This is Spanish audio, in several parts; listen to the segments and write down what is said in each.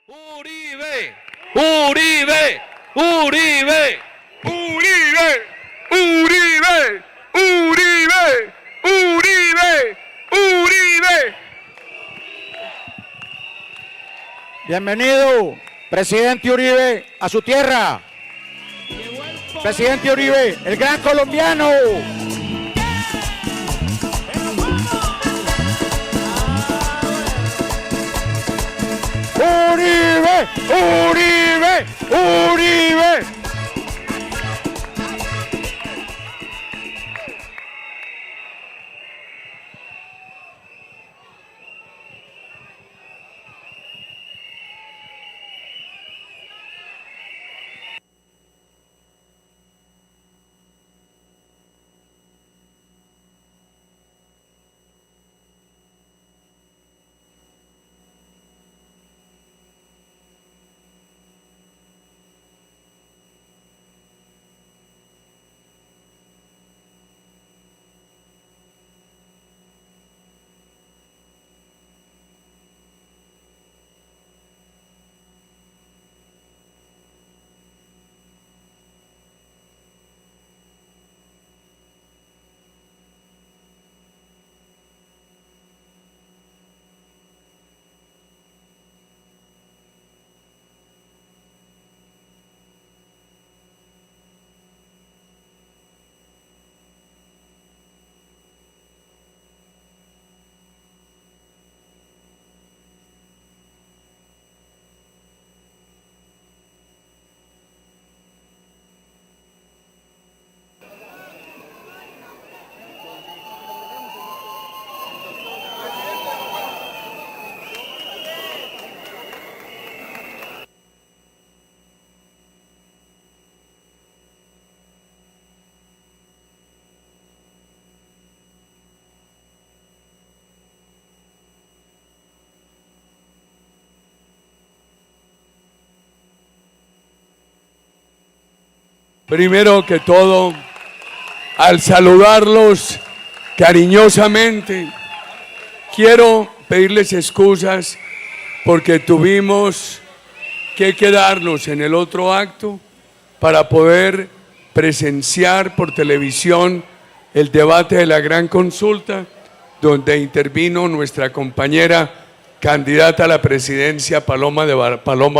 Uribe, Uribe, Uribe, Uribe, Uribe, Uribe, Uribe, Uribe. Bienvenido, presidente Uribe, a su tierra. Presidente Uribe, el gran colombiano. Uribe, Uribe, Uribe. Primero que todo, al saludarlos cariñosamente, quiero pedirles excusas porque tuvimos que quedarnos en el otro acto para poder presenciar por televisión el debate de la gran consulta, donde intervino nuestra compañera candidata a la presidencia Paloma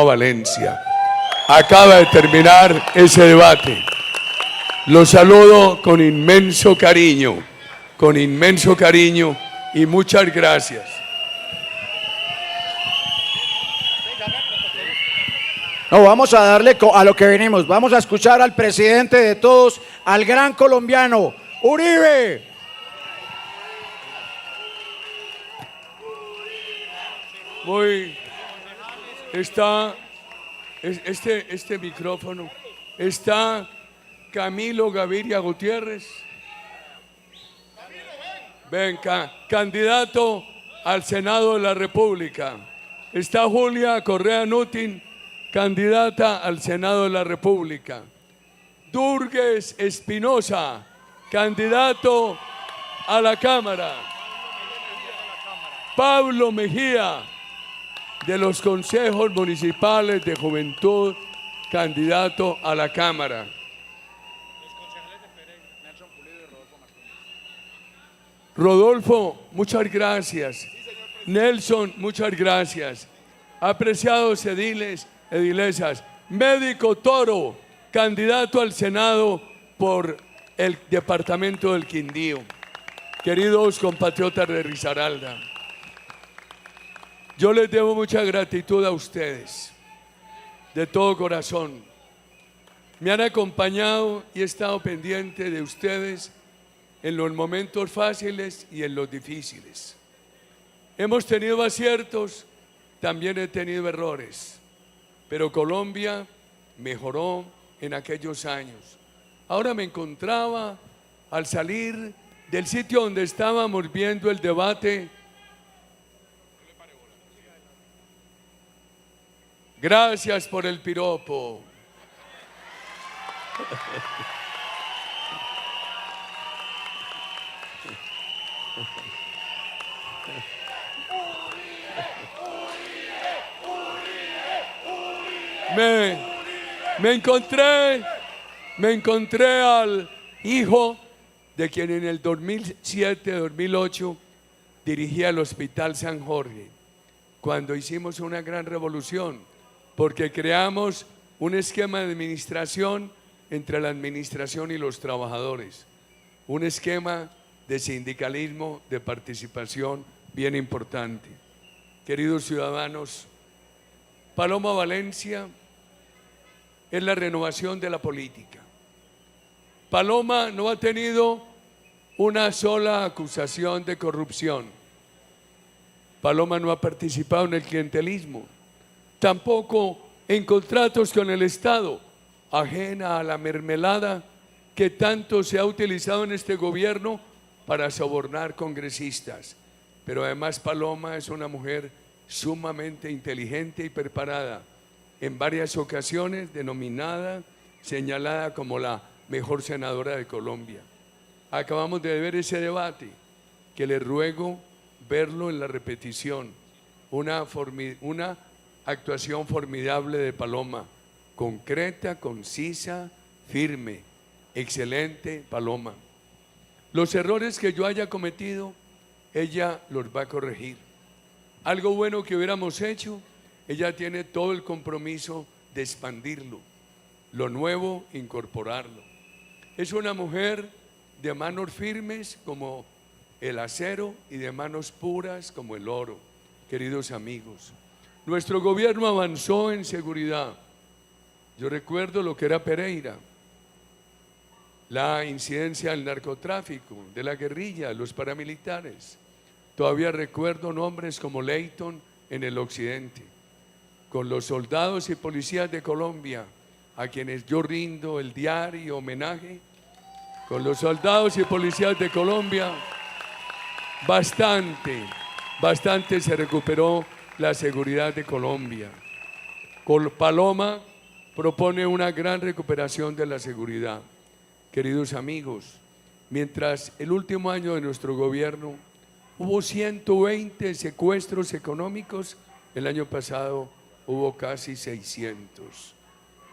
Valencia. Acaba de terminar ese debate. Los saludo con inmenso cariño y muchas gracias. No, vamos a darle a lo que venimos. Vamos a escuchar al presidente de todos, al gran colombiano, Uribe. Este micrófono. Está Camilo Gaviria Gutiérrez. Venga, candidato al Senado de la República. Está Julia Correa Nutin, candidata al Senado de la República. Durgues Espinosa, candidato a la Cámara. Pablo Mejía, de los consejos municipales de juventud, candidato a la Cámara. Los concejales de Pérez, Nelson Pulido y Rodolfo Martínez. Rodolfo, muchas gracias. Sí, Nelson, muchas gracias. Apreciados ediles, edilesas. Médico Toro, candidato al Senado por el departamento del Quindío. Queridos compatriotas de Risaralda, yo les debo mucha gratitud a ustedes, de todo corazón. Me han acompañado y he estado pendiente de ustedes en los momentos fáciles y en los difíciles. Hemos tenido aciertos, también he tenido errores, pero Colombia mejoró en aquellos años. Ahora me encontraba al salir del sitio donde estábamos viendo el debate. Gracias por el piropo. me encontré al hijo de quien en el 2007-2008 dirigía el Hospital San Jorge, cuando hicimos una gran revolución, porque creamos un esquema de administración entre la administración y los trabajadores, un esquema de sindicalismo, de participación bien importante. Queridos ciudadanos, Paloma Valencia es la renovación de la política. Paloma no ha tenido una sola acusación de corrupción. Paloma no ha participado en el clientelismo, tampoco en contratos con el Estado, ajena a la mermelada que tanto se ha utilizado en este gobierno para sobornar congresistas. Pero además Paloma es una mujer sumamente inteligente y preparada, en varias ocasiones denominada, señalada como la mejor senadora de Colombia. Acabamos de ver ese debate, que le ruego verlo en la repetición. Una actuación formidable de Paloma, concreta, concisa, firme, excelente Paloma. Los errores que yo haya cometido, ella los va a corregir. Algo bueno que hubiéramos hecho, ella tiene todo el compromiso de expandirlo, lo nuevo, incorporarlo. Es una mujer de manos firmes como el acero y de manos puras como el oro. Queridos amigos, nuestro gobierno avanzó en seguridad. Yo recuerdo lo que era Pereira, la incidencia del narcotráfico, de la guerrilla, los paramilitares. Todavía recuerdo nombres como Leyton en el occidente, con los soldados y policías de Colombia, a quienes yo rindo el diario homenaje. Con los soldados y policías de Colombia, bastante se recuperó la seguridad de Colombia. Paloma propone una gran recuperación de la seguridad. Queridos amigos, mientras el último año de nuestro gobierno hubo 120 secuestros económicos, el año pasado hubo casi 600.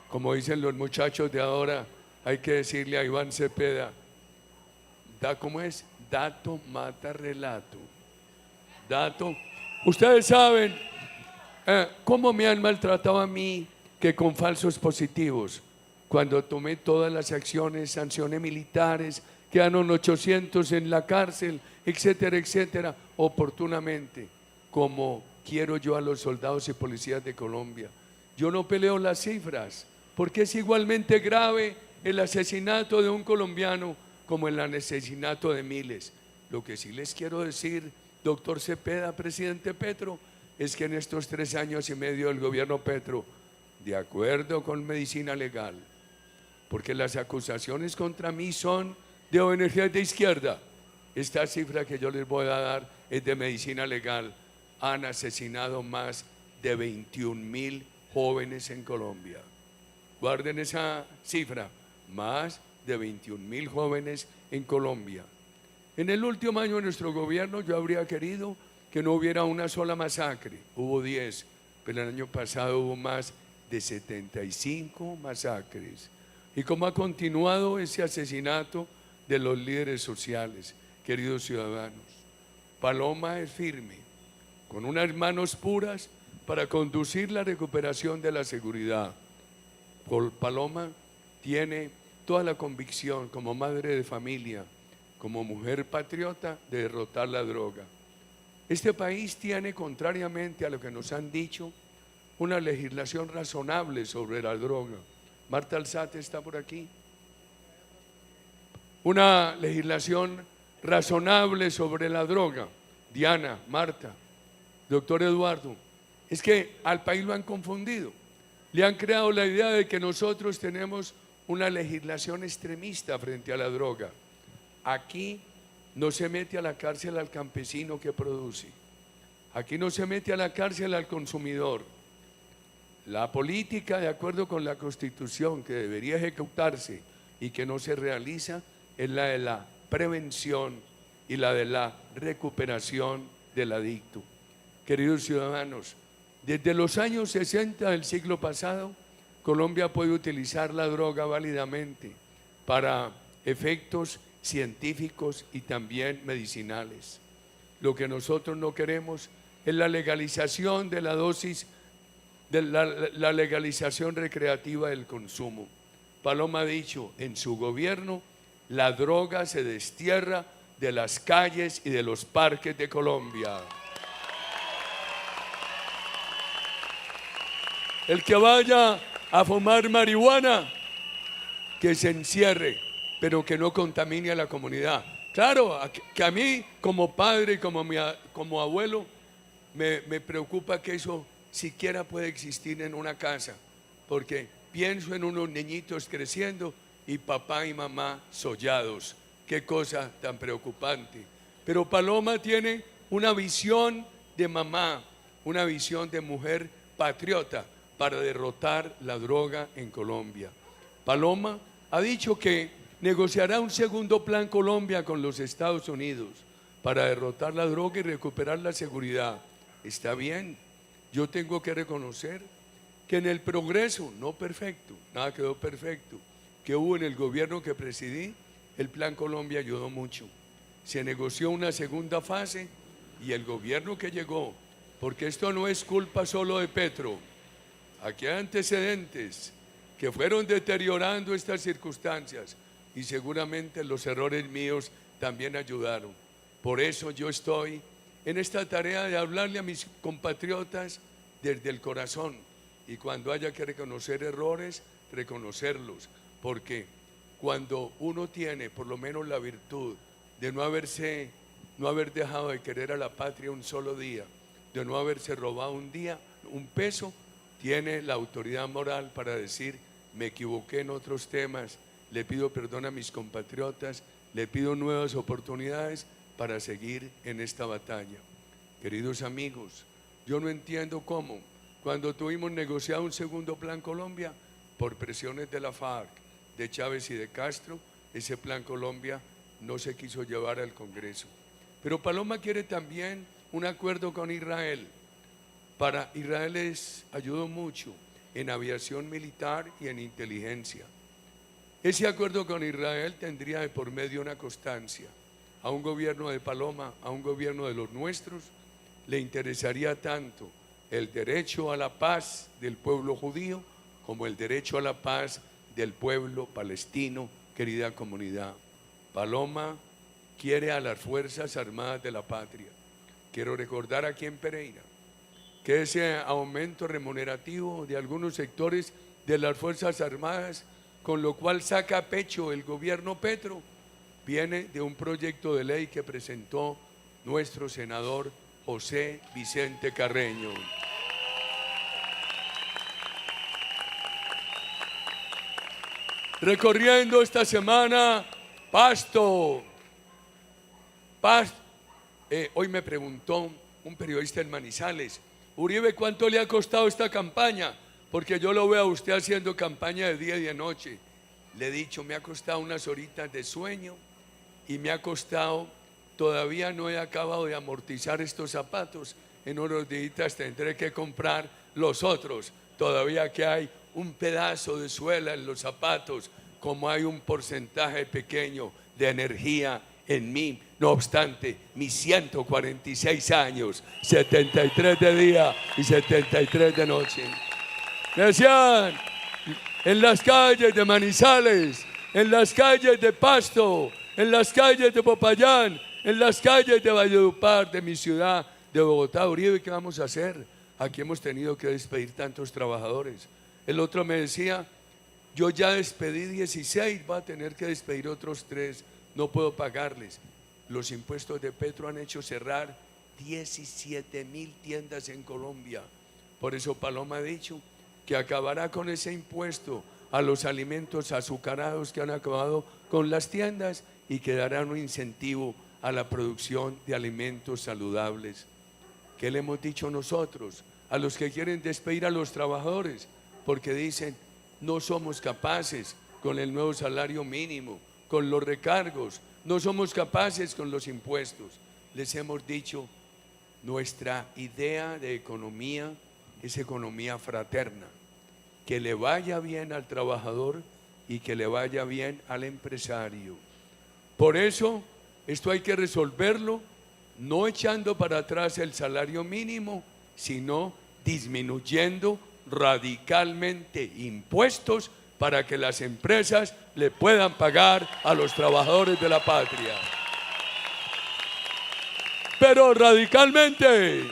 Como dicen los muchachos de ahora, hay que decirle a Iván Cepeda, ¿cómo es? Dato mata relato. Dato. Ustedes saben cómo me han maltratado a mí, que con falsos positivos, cuando tomé todas las acciones, sancioné militares, quedaron 800 en la cárcel, etcétera, etcétera, oportunamente, como quiero yo a los soldados y policías de Colombia. Yo no peleo las cifras, porque es igualmente grave el asesinato de un colombiano como el asesinato de miles. Lo que sí les quiero decir, doctor Cepeda, presidente Petro, es que en estos 3 años y medio del gobierno Petro, de acuerdo con medicina legal, porque las acusaciones contra mí son de ONGs de izquierda, esta cifra que yo les voy a dar es de medicina legal, han asesinado más de 21.000 jóvenes en Colombia. Guarden esa cifra, más de 21.000 jóvenes en Colombia. En el último año de nuestro gobierno yo habría querido que no hubiera una sola masacre, hubo 10, pero el año pasado hubo más de 75 masacres. Y cómo ha continuado ese asesinato de los líderes sociales, queridos ciudadanos. Paloma es firme, con unas manos puras para conducir la recuperación de la seguridad. Paloma tiene toda la convicción como madre de familia, como mujer patriota, de derrotar la droga. Este país tiene, contrariamente a lo que nos han dicho, una legislación razonable sobre la droga. Marta Alzate está por aquí. Una legislación razonable sobre la droga. Diana, Marta, doctor Eduardo. Es que al país lo han confundido. Le han creado la idea de que nosotros tenemos una legislación extremista frente a la droga. Aquí no se mete a la cárcel al campesino que produce. Aquí no se mete a la cárcel al consumidor. La política, de acuerdo con la Constitución, que debería ejecutarse y que no se realiza, es la de la prevención y la de la recuperación del adicto. Queridos ciudadanos, desde los años 60 del siglo pasado Colombia puede utilizar la droga válidamente para efectos científicos y también medicinales. Lo que nosotros no queremos es la legalización de la dosis, de la legalización recreativa del consumo. Paloma ha dicho, en su gobierno, la droga se destierra de las calles y de los parques de Colombia. El que vaya a fumar marihuana, que se encierre, pero que no contamine a la comunidad. Claro, que a mí como padre y como abuelo me preocupa que eso siquiera pueda existir en una casa, porque pienso en unos niñitos creciendo y papá y mamá sollados. Qué cosa tan preocupante. Pero Paloma tiene una visión de mamá, una visión de mujer patriota para derrotar la droga en Colombia. Paloma ha dicho que negociará un segundo plan Colombia con los Estados Unidos para derrotar la droga y recuperar la seguridad. Está bien, yo tengo que reconocer que en el progreso, no perfecto, nada quedó perfecto, que hubo en el gobierno que presidí, el Plan Colombia ayudó mucho. Se negoció una segunda fase y el gobierno que llegó, porque esto no es culpa solo de Petro, aquí hay antecedentes que fueron deteriorando estas circunstancias y seguramente los errores míos también ayudaron. Por eso yo estoy en esta tarea de hablarle a mis compatriotas desde el corazón y cuando haya que reconocer errores, reconocerlos, porque cuando uno tiene por lo menos la virtud de no haber dejado de querer a la patria un solo día, de no haberse robado un día, un peso, tiene la autoridad moral para decir, me equivoqué en otros temas, le pido perdón a mis compatriotas, le pido nuevas oportunidades para seguir en esta batalla. Queridos amigos, yo no entiendo cómo, cuando tuvimos negociado un segundo plan Colombia, por presiones de la FARC, de Chávez y de Castro, ese plan Colombia no se quiso llevar al Congreso. Pero Paloma quiere también un acuerdo con Israel. Para Israel ayudó mucho en aviación militar y en inteligencia. Ese acuerdo con Israel tendría de por medio una constancia. A un gobierno de Paloma, a un gobierno de los nuestros, le interesaría tanto el derecho a la paz del pueblo judío como el derecho a la paz del pueblo palestino, querida comunidad. Paloma quiere a las Fuerzas Armadas de la patria. Quiero recordar aquí en Pereira que ese aumento remunerativo de algunos sectores de las Fuerzas Armadas, con lo cual saca pecho el gobierno Petro, viene de un proyecto de ley que presentó nuestro senador José Vicente Carreño. Recorriendo esta semana Pasto. Hoy me preguntó un periodista en Manizales, Uribe, ¿cuánto le ha costado esta campaña? Porque yo lo veo a usted haciendo campaña de día y de noche. Le he dicho, me ha costado unas horitas de sueño y me ha costado, todavía no he acabado de amortizar estos zapatos. En unos días tendré que comprar los otros. Todavía que hay un pedazo de suela en los zapatos, como hay un porcentaje pequeño de energía en mí. No obstante, mis 146 años, 73 de día y 73 de noche. Me decían, en las calles de Manizales, en las calles de Pasto, en las calles de Popayán, en las calles de Valledupar, de mi ciudad, de Bogotá, Uribe, ¿qué vamos a hacer? Aquí hemos tenido que despedir tantos trabajadores. El otro me decía, yo ya despedí 16, va a tener que despedir otros 3, no puedo pagarles. Los impuestos de Petro han hecho cerrar 17.000 tiendas en Colombia. Por eso Paloma ha dicho que acabará con ese impuesto a los alimentos azucarados que han acabado con las tiendas y que dará un incentivo a la producción de alimentos saludables. ¿Qué le hemos dicho nosotros a los que quieren despedir a los trabajadores? Porque dicen, no somos capaces con el nuevo salario mínimo, con los recargos, no somos capaces con los impuestos. Les hemos dicho, nuestra idea de economía es economía fraterna. que le vaya bien al trabajador y que le vaya bien al empresario. Por eso, esto hay que resolverlo, no echando para atrás el salario mínimo, sino disminuyendo radicalmente impuestos para que las empresas le puedan pagar a los trabajadores de la patria. Pero radicalmente,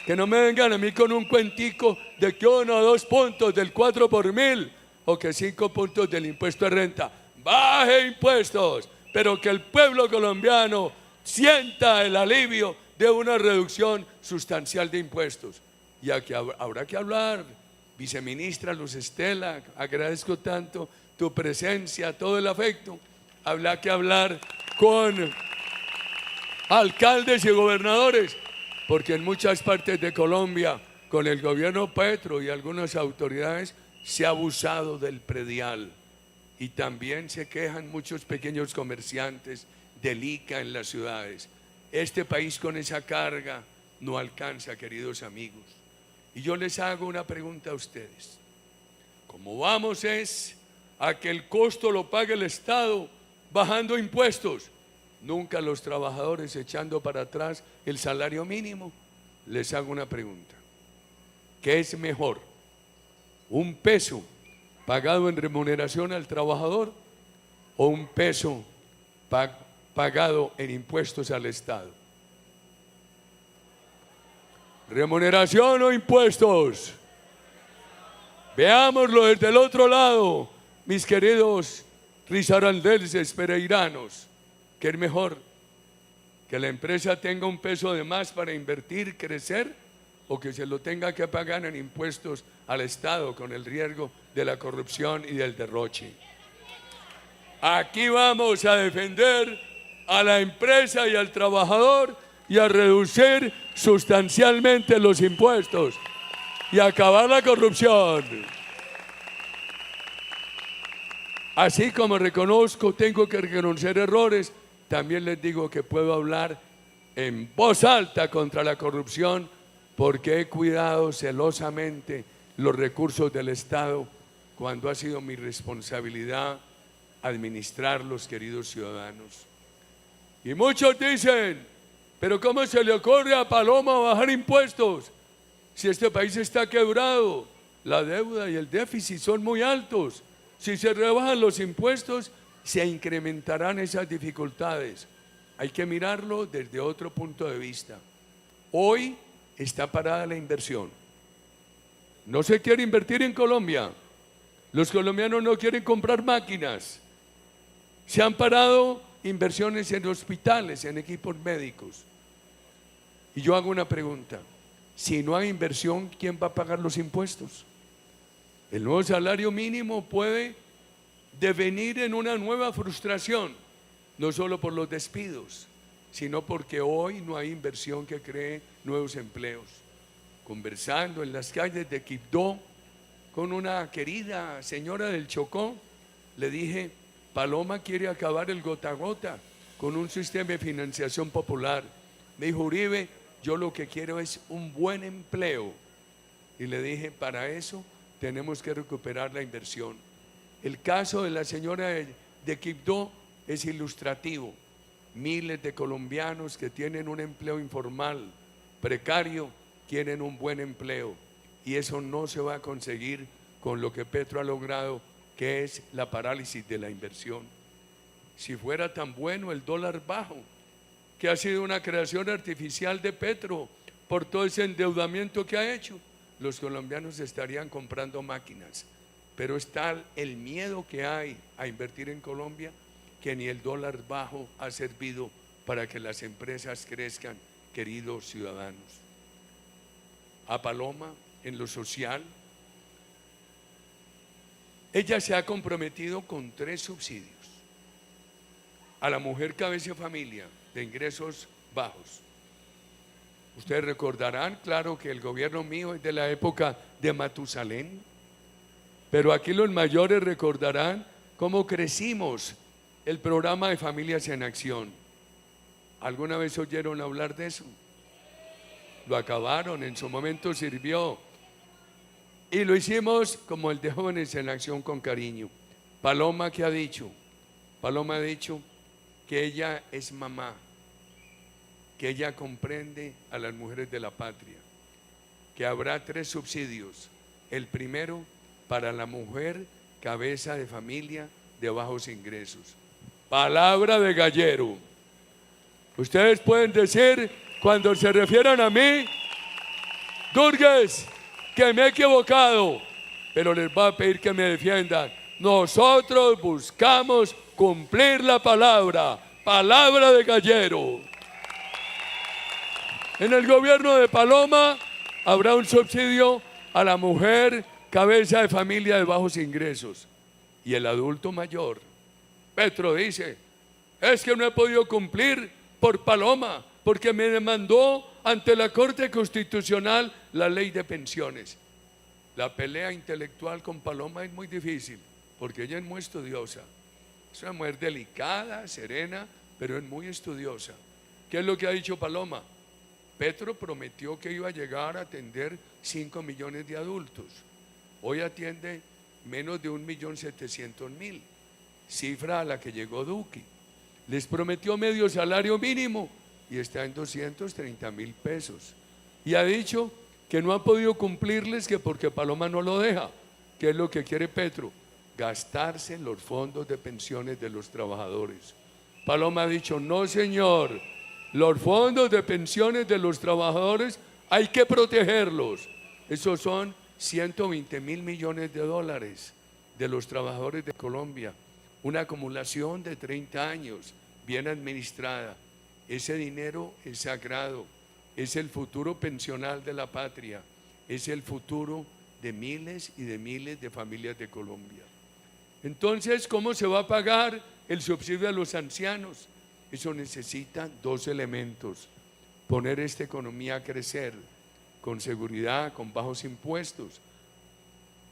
que no me vengan a mí con un cuentico de que 1 o 2 puntos del 4 por mil o que 5 puntos del impuesto de renta. Baje impuestos, pero que el pueblo colombiano sienta el alivio de una reducción sustancial de impuestos. Y aquí habrá que hablar, viceministra Luz Estela, agradezco tanto tu presencia, todo el afecto. Habrá que hablar con alcaldes y gobernadores, porque en muchas partes de Colombia, con el gobierno Petro y algunas autoridades, se ha abusado del predial. Y también se quejan muchos pequeños comerciantes del ICA en las ciudades. Este país con esa carga no alcanza, queridos amigos. Y yo les hago una pregunta a ustedes. ¿Cómo vamos es a que el costo lo pague el Estado bajando impuestos? Nunca los trabajadores echando para atrás el salario mínimo. Les hago una pregunta. ¿Qué es mejor? ¿Un peso pagado en remuneración al trabajador o un peso pagado en impuestos al Estado? ¿Remuneración o impuestos? Veámoslo desde el otro lado, mis queridos risaraldenses pereiranos. ¿Qué es mejor? ¿Que la empresa tenga un peso de más para invertir, crecer, o que se lo tenga que pagar en impuestos al Estado con el riesgo de la corrupción y del derroche? Aquí vamos a defender a la empresa y al trabajador y a reducir sustancialmente los impuestos y acabar la corrupción. Así como reconozco, tengo que reconocer errores, también les digo que puedo hablar en voz alta contra la corrupción porque he cuidado celosamente los recursos del Estado cuando ha sido mi responsabilidad administrarlos, queridos ciudadanos. Y muchos dicen, pero ¿cómo se le ocurre a Paloma bajar impuestos? Si este país está quebrado, la deuda y el déficit son muy altos. Si se rebajan los impuestos, se incrementarán esas dificultades. Hay que mirarlo desde otro punto de vista. Hoy está parada la inversión. No se quiere invertir en Colombia. Los colombianos no quieren comprar máquinas. Se han parado inversiones en hospitales, en equipos médicos. Y yo hago una pregunta. Si no hay inversión, ¿quién va a pagar los impuestos? El nuevo salario mínimo puede devenir en una nueva frustración, no solo por los despidos, sino porque hoy no hay inversión que cree nuevos empleos. Conversando en las calles de Quibdó con una querida señora del Chocó, le dije, Paloma quiere acabar el gota a gota con un sistema de financiación popular. Me dijo, Uribe, yo lo que quiero es un buen empleo. Y le dije, para eso tenemos que recuperar la inversión. El caso de la señora de Quibdó es ilustrativo. Miles de colombianos que tienen un empleo informal, precario, quieren un buen empleo. Y eso no se va a conseguir con lo que Petro ha logrado, que es la parálisis de la inversión. Si fuera tan bueno el dólar bajo, que ha sido una creación artificial de Petro por todo ese endeudamiento que ha hecho, los colombianos estarían comprando máquinas. Pero es tal el miedo que hay a invertir en Colombia que ni el dólar bajo ha servido para que las empresas crezcan, queridos ciudadanos. A Paloma, en lo social, ella se ha comprometido con 3 subsidios. A la mujer cabeza de familia de ingresos bajos. Ustedes recordarán, claro, que el gobierno mío es de la época de Matusalén, pero aquí los mayores recordarán cómo crecimos el programa de Familias en Acción. ¿Alguna vez oyeron hablar de eso? Lo acabaron, en su momento sirvió. Y lo hicimos como el de Jóvenes en Acción con Cariño. Paloma, ¿qué ha dicho? Paloma ha dicho que ella es mamá, que ella comprende a las mujeres de la patria, que habrá 3 subsidios. El primero para la mujer cabeza de familia de bajos ingresos. Palabra de gallero. Ustedes pueden decir, cuando se refieran a mí, Durgues, que me he equivocado, pero les va a pedir que me defiendan. Nosotros buscamos cumplir la palabra, palabra de gallero. En el gobierno de Paloma habrá un subsidio a la mujer cabeza de familia de bajos ingresos y el adulto mayor. Petro dice, es que no he podido cumplir por Paloma, porque me demandó ante la Corte Constitucional la ley de pensiones. La pelea intelectual con Paloma es muy difícil, porque ella es muy estudiosa. Es una mujer delicada, serena, pero es muy estudiosa. ¿Qué es lo que ha dicho Paloma? Petro prometió que iba a llegar a atender 5 millones de adultos. Hoy atiende menos de 1.700.000, cifra a la que llegó Duque. Les prometió medio salario mínimo y está en 230.000 pesos. Y ha dicho que no ha podido cumplirles, que porque Paloma no lo deja. ¿Qué es lo que quiere Petro? Gastarse en los fondos de pensiones de los trabajadores. Paloma ha dicho, no señor, los fondos de pensiones de los trabajadores hay que protegerlos. Esos son 120.000 millones de dólares de los trabajadores de Colombia. Una acumulación de 30 años, bien administrada. Ese dinero es sagrado, es el futuro pensional de la patria, es el futuro de miles y de miles de familias de Colombia. Entonces, ¿cómo se va a pagar el subsidio a los ancianos? Eso necesita 2 elementos: poner esta economía a crecer con seguridad, con bajos impuestos,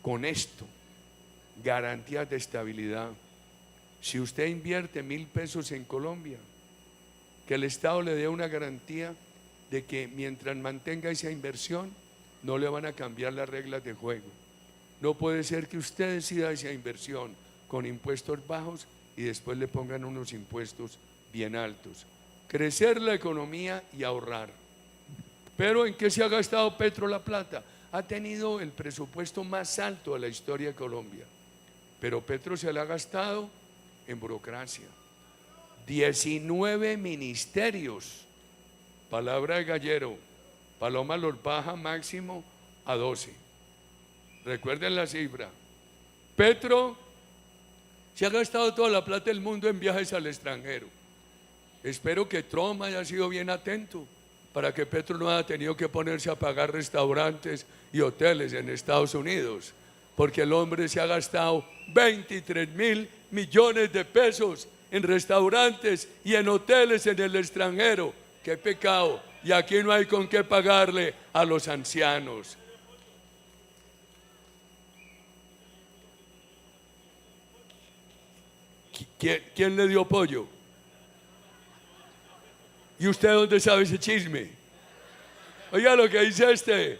con esto, garantías de estabilidad. Si usted invierte 1.000 pesos en Colombia, que el Estado le dé una garantía de que mientras mantenga esa inversión no le van a cambiar las reglas de juego. No puede ser que usted decida esa inversión con impuestos bajos y después le pongan unos impuestos bien altos. Crecer la economía y ahorrar. Pero ¿en qué se ha gastado Petro la plata? Ha tenido el presupuesto más alto de la historia de Colombia, pero Petro se la ha gastado en burocracia. 19 ministerios. Palabra de gallero. Paloma los baja máximo a 12. Recuerden la cifra. Petro se ha gastado toda la plata del mundo en viajes al extranjero. Espero que Trump haya sido bien atento para que Petro no haya tenido que ponerse a pagar restaurantes y hoteles en Estados Unidos, porque el hombre se ha gastado 23.000 millones de pesos en restaurantes y en hoteles en el extranjero. ¡Qué pecado! Y aquí no hay con qué pagarle a los ancianos. ¿Quién le dio pollo? ¿Y usted dónde sabe ese chisme? Oiga lo que dice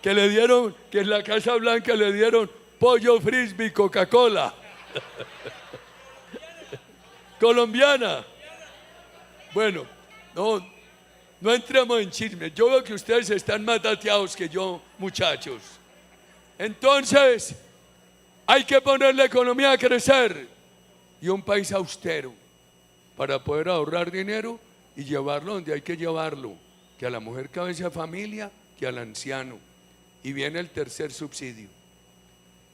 que le dieron, que en la Casa Blanca le dieron pollo frisbee Coca-Cola. Colombiana. Bueno, no entremos en chisme. Yo veo que ustedes están más dateados que yo, muchachos. Entonces, hay que poner la economía a crecer y un país austero para poder ahorrar dinero y llevarlo donde hay que llevarlo, que a la mujer cabeza de familia, que al anciano. Y viene el tercer subsidio.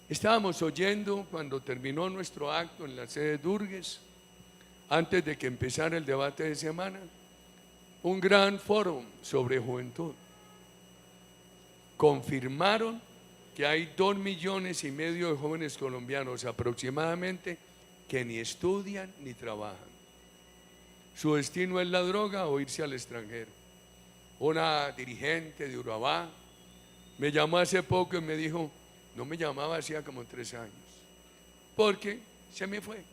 Estábamos oyendo cuando terminó nuestro acto en la sede de Durgues, antes de que empezara el debate de semana, un gran foro sobre juventud. Confirmaron que hay 2,5 millones de jóvenes colombianos aproximadamente que ni estudian ni trabajan. Su destino es la droga o irse al extranjero. Una dirigente de Urabá me llamó hace poco y me dijo, no me llamaba hacía como 3 años, porque se me fue.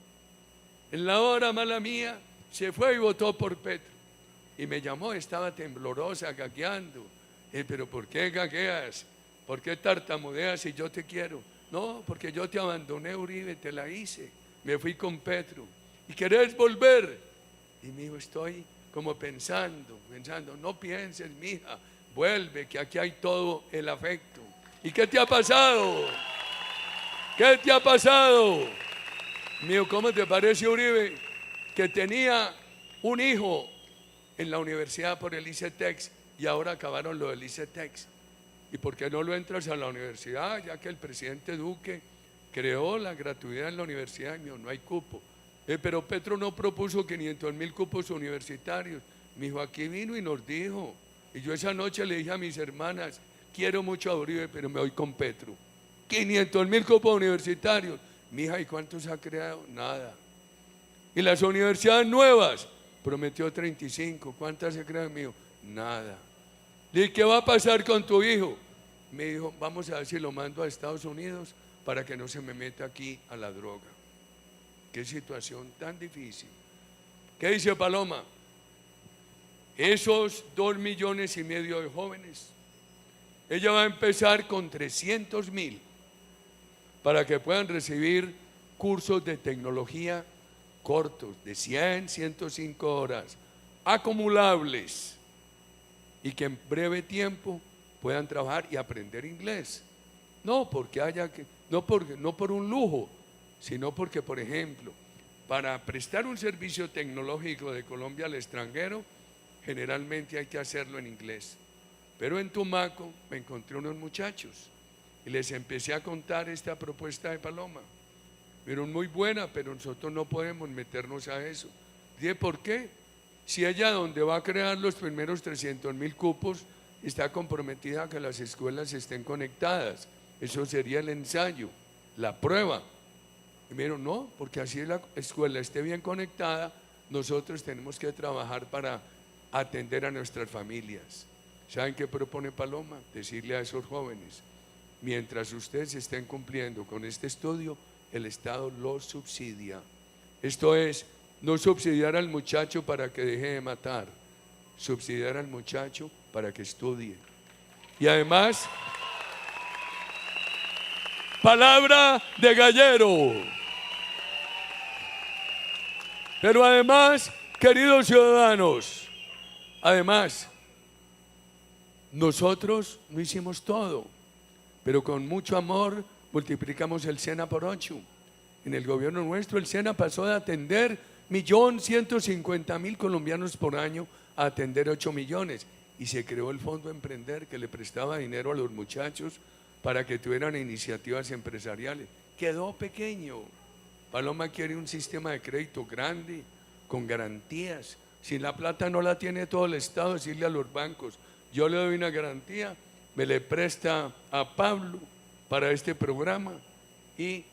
En la hora mala mía, se fue y votó por Petro. Y me llamó, estaba temblorosa, gagueando. Pero ¿por qué gagueas? ¿por qué tartamudeas si yo te quiero? No, porque yo te abandoné, Uribe, te la hice. Me fui con Petro. ¿Y querés volver? Y me dijo, estoy como pensando. No pienses, mija, vuelve, que aquí hay todo el afecto. ¿Y qué te ha pasado? ¿Qué te ha pasado? Mío, ¿cómo te parece, Uribe, que tenía un hijo en la universidad por el ICETEX y ahora acabaron lo del ICETEX? ¿Y por qué no lo entras a la universidad? Ya que el presidente Duque creó la gratuidad en la universidad. Y mío, no hay cupo. Pero Petro no propuso 500.000 cupos universitarios. Mi hijo aquí vino y nos dijo. Y yo esa noche le dije a mis hermanas, quiero mucho a Uribe, pero me voy con Petro. 500.000 cupos universitarios. Mi hija, ¿y cuántos ha creado? Nada. Y las universidades nuevas, prometió 35. ¿Cuántas se crean, mío? Nada. ¿Y qué va a pasar con tu hijo? Me dijo, vamos a ver si lo mando a Estados Unidos para que no se me meta aquí a la droga. Qué situación tan difícil. ¿Qué dice Paloma? Esos 2,5 millones de jóvenes, ella va a empezar con 300.000 para que puedan recibir cursos de tecnología cortos, de 100, 105 horas, acumulables, y que en breve tiempo puedan trabajar y aprender inglés. No porque no por un lujo, sino porque, por ejemplo, para prestar un servicio tecnológico de Colombia al extranjero, generalmente hay que hacerlo en inglés. Pero en Tumaco me encontré unos muchachos y les empecé a contar esta propuesta de Paloma. Vieron muy buena, pero nosotros no podemos meternos a eso. Dije, ¿por qué? Si ella, donde va a crear los primeros 300.000 cupos, está comprometida a que las escuelas estén conectadas. Eso sería el ensayo, la prueba. Y me dijeron, no, porque así la escuela esté bien conectada, nosotros tenemos que trabajar para atender a nuestras familias. ¿Saben qué propone Paloma? Decirle a esos jóvenes, mientras ustedes estén cumpliendo con este estudio, el Estado los subsidia. Esto es, no subsidiar al muchacho para que deje de matar, subsidiar al muchacho para que estudie. Y además, palabra de gallero. Pero además, queridos ciudadanos, además, nosotros no hicimos todo, pero con mucho amor multiplicamos el SENA por 8. En el gobierno nuestro el SENA pasó de atender 1.150.000 colombianos por año a atender 8 millones. Y se creó el Fondo Emprender, que le prestaba dinero a los muchachos para que tuvieran iniciativas empresariales. Quedó pequeño. Paloma quiere un sistema de crédito grande, con garantías. Si la plata no la tiene todo el Estado, decirle a los bancos, yo le doy una garantía, me le presta a Pablo para este programa y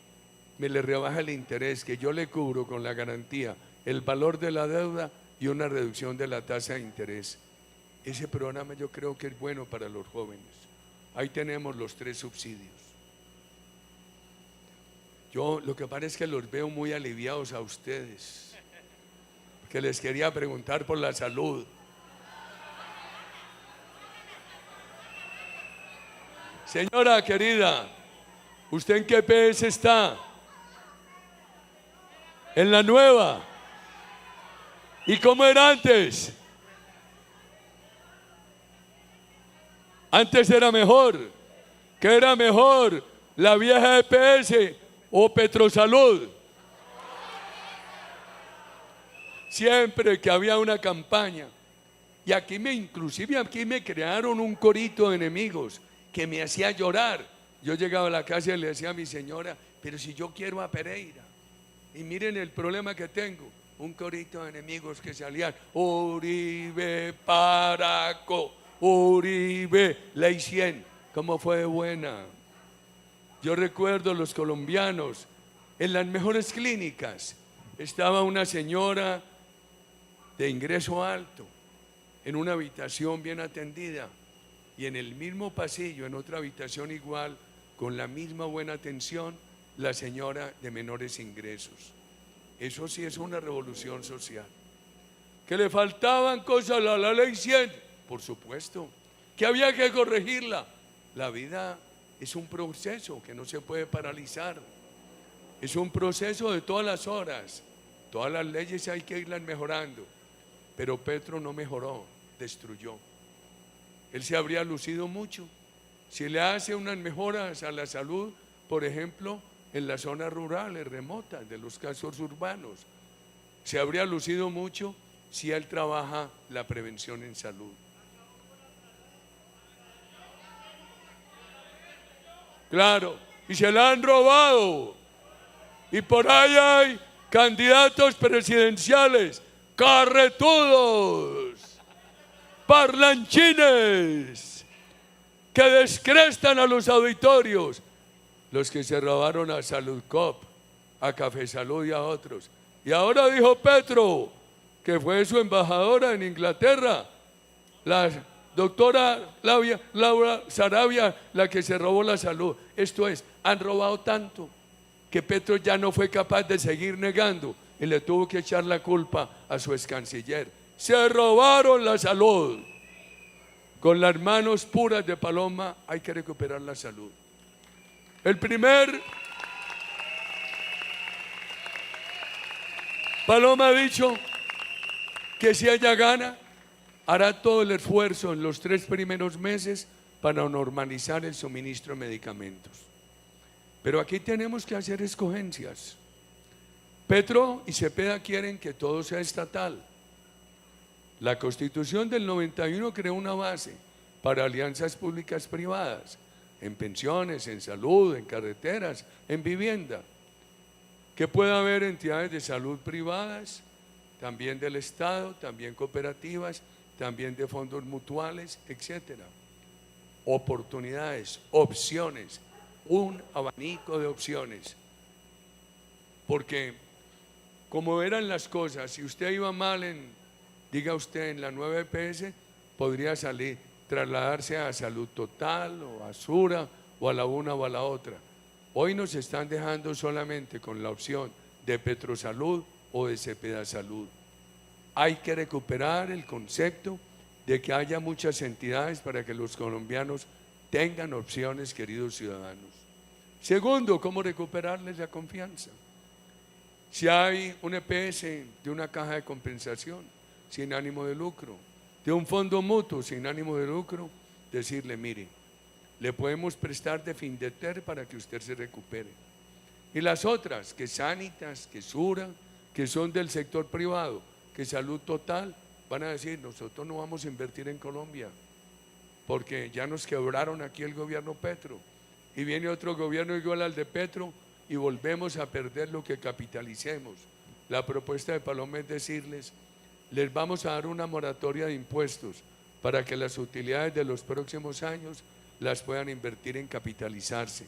me le rebaja el interés, que yo le cubro con la garantía, el valor de la deuda y una reducción de la tasa de interés. Ese programa yo creo que es bueno para los jóvenes. Ahí tenemos los 3 subsidios. Yo lo que pasa es que los veo muy aliviados a ustedes, que les quería preguntar por la salud. Señora querida, ¿usted en qué PS está? En la nueva. ¿Y cómo era antes? Antes era mejor. ¿Qué era mejor? ¿La vieja EPS o Petrosalud? Siempre que había una campaña, y inclusive aquí me crearon un corito de enemigos que me hacía llorar. Yo llegaba a la casa y le decía a mi señora, pero si yo quiero a Pereira, y miren el problema que tengo, un corito de enemigos que salían, Uribe, Paraco, Uribe, Ley 100, ¿cómo fue buena? Yo recuerdo los colombianos, en las mejores clínicas, estaba una señora de ingreso alto, en una habitación bien atendida, y en el mismo pasillo, en otra habitación igual, con la misma buena atención, la señora de menores ingresos. Eso sí es una revolución social. ¿Que le faltaban cosas a la Ley 100? Por supuesto. ¿Que había que corregirla? La vida es un proceso que no se puede paralizar. Es un proceso de todas las horas. Todas las leyes hay que irlas mejorando. Pero Petro no mejoró, destruyó. Él se habría lucido mucho si le hace unas mejoras a la salud, por ejemplo, en las zonas rurales, remotas, de los casos urbanos. Se habría lucido mucho si él trabaja la prevención en salud. Claro, y se la han robado. Y por ahí hay candidatos presidenciales, carretudos, parlanchines, que descrestan a los auditorios, los que se robaron a Salud Cop, a Café Salud y a otros. Y ahora dijo Petro, que fue su embajadora en Inglaterra, la doctora Laura Sarabia, la que se robó la salud. Esto es, han robado tanto que Petro ya no fue capaz de seguir negando y le tuvo que echar la culpa a su excanciller. Se robaron la salud. Con las manos puras de Paloma hay que recuperar la salud. Paloma ha dicho que si ella gana, hará todo el esfuerzo en los 3 primeros meses para normalizar el suministro de medicamentos. Pero aquí tenemos que hacer escogencias. Petro y Cepeda quieren que todo sea estatal. La Constitución del 91 creó una base para alianzas públicas privadas, en pensiones, en salud, en carreteras, en vivienda. Que pueda haber entidades de salud privadas, también del Estado, también cooperativas, también de fondos mutuales, etcétera. Oportunidades, opciones, un abanico de opciones. Porque como eran las cosas, si usted iba mal diga usted, en la nueva EPS, podría salir, trasladarse a Salud Total o a Sura o a la una o a la otra. Hoy nos están dejando solamente con la opción de Petrosalud o de Cepeda Salud. Hay que recuperar el concepto de que haya muchas entidades para que los colombianos tengan opciones, queridos ciudadanos. Segundo, ¿cómo recuperarles la confianza? Si hay un EPS de una caja de compensación sin ánimo de lucro, de un fondo mutuo sin ánimo de lucro, decirle, mire, le podemos prestar de Findeter para que usted se recupere. Y las otras, que Sanitas, que Sura, que son del sector privado, que Salud Total, van a decir, nosotros no vamos a invertir en Colombia, porque ya nos quebraron aquí el gobierno Petro, y viene otro gobierno igual al de Petro, y volvemos a perder lo que capitalicemos. La propuesta de Paloma es decirles, les vamos a dar una moratoria de impuestos para que las utilidades de los próximos años las puedan invertir en capitalizarse.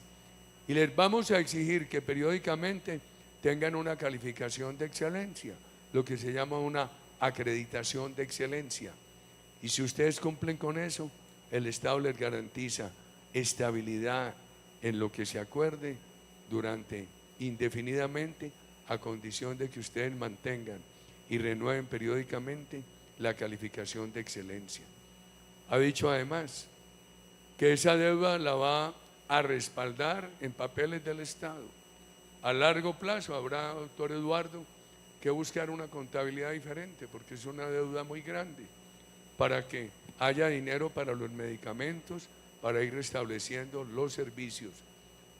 Y les vamos a exigir que periódicamente tengan una calificación de excelencia, lo que se llama una acreditación de excelencia. Y si ustedes cumplen con eso, el Estado les garantiza estabilidad en lo que se acuerde durante indefinidamente, a condición de que ustedes mantengan y renueven periódicamente la calificación de excelencia. Ha dicho además que esa deuda la va a respaldar en papeles del Estado. A largo plazo habrá, doctor Eduardo, que buscar una contabilidad diferente, porque es una deuda muy grande, para que haya dinero para los medicamentos, para ir restableciendo los servicios,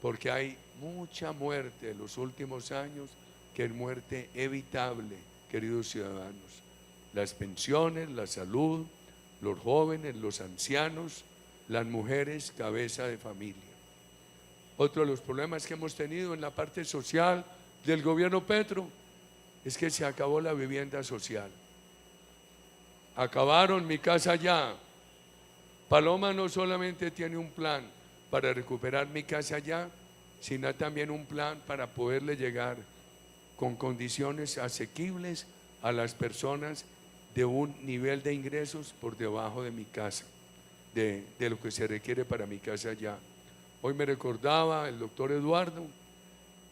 porque hay mucha muerte en los últimos años que es muerte evitable, queridos ciudadanos. Las pensiones, la salud, los jóvenes, los ancianos, las mujeres, cabeza de familia. Otro de los problemas que hemos tenido en la parte social del gobierno Petro es que se acabó la vivienda social. Acabaron Mi Casa Ya. Paloma no solamente tiene un plan para recuperar Mi Casa Ya, sino también un plan para poderle llegar con condiciones asequibles a las personas de un nivel de ingresos por debajo de Mi Casa, de lo que se requiere para Mi Casa Ya. Hoy me recordaba el doctor Eduardo,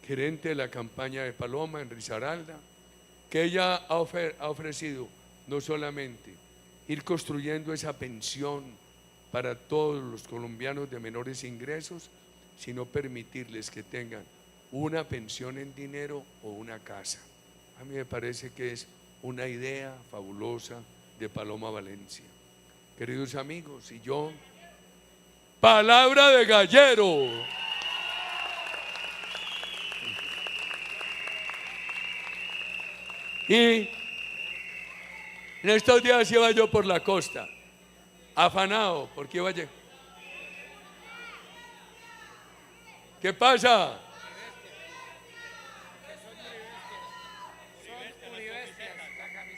gerente de la campaña de Paloma en Risaralda, que ella ha ofrecido no solamente ir construyendo esa pensión para todos los colombianos de menores ingresos, sino permitirles que tengan una pensión en dinero o una casa. A mí me parece que es una idea fabulosa de Paloma Valencia. Queridos amigos, y yo, palabra de gallero. Y en estos días iba yo por la costa, afanado, porque iba a llegar. ¿Qué pasa?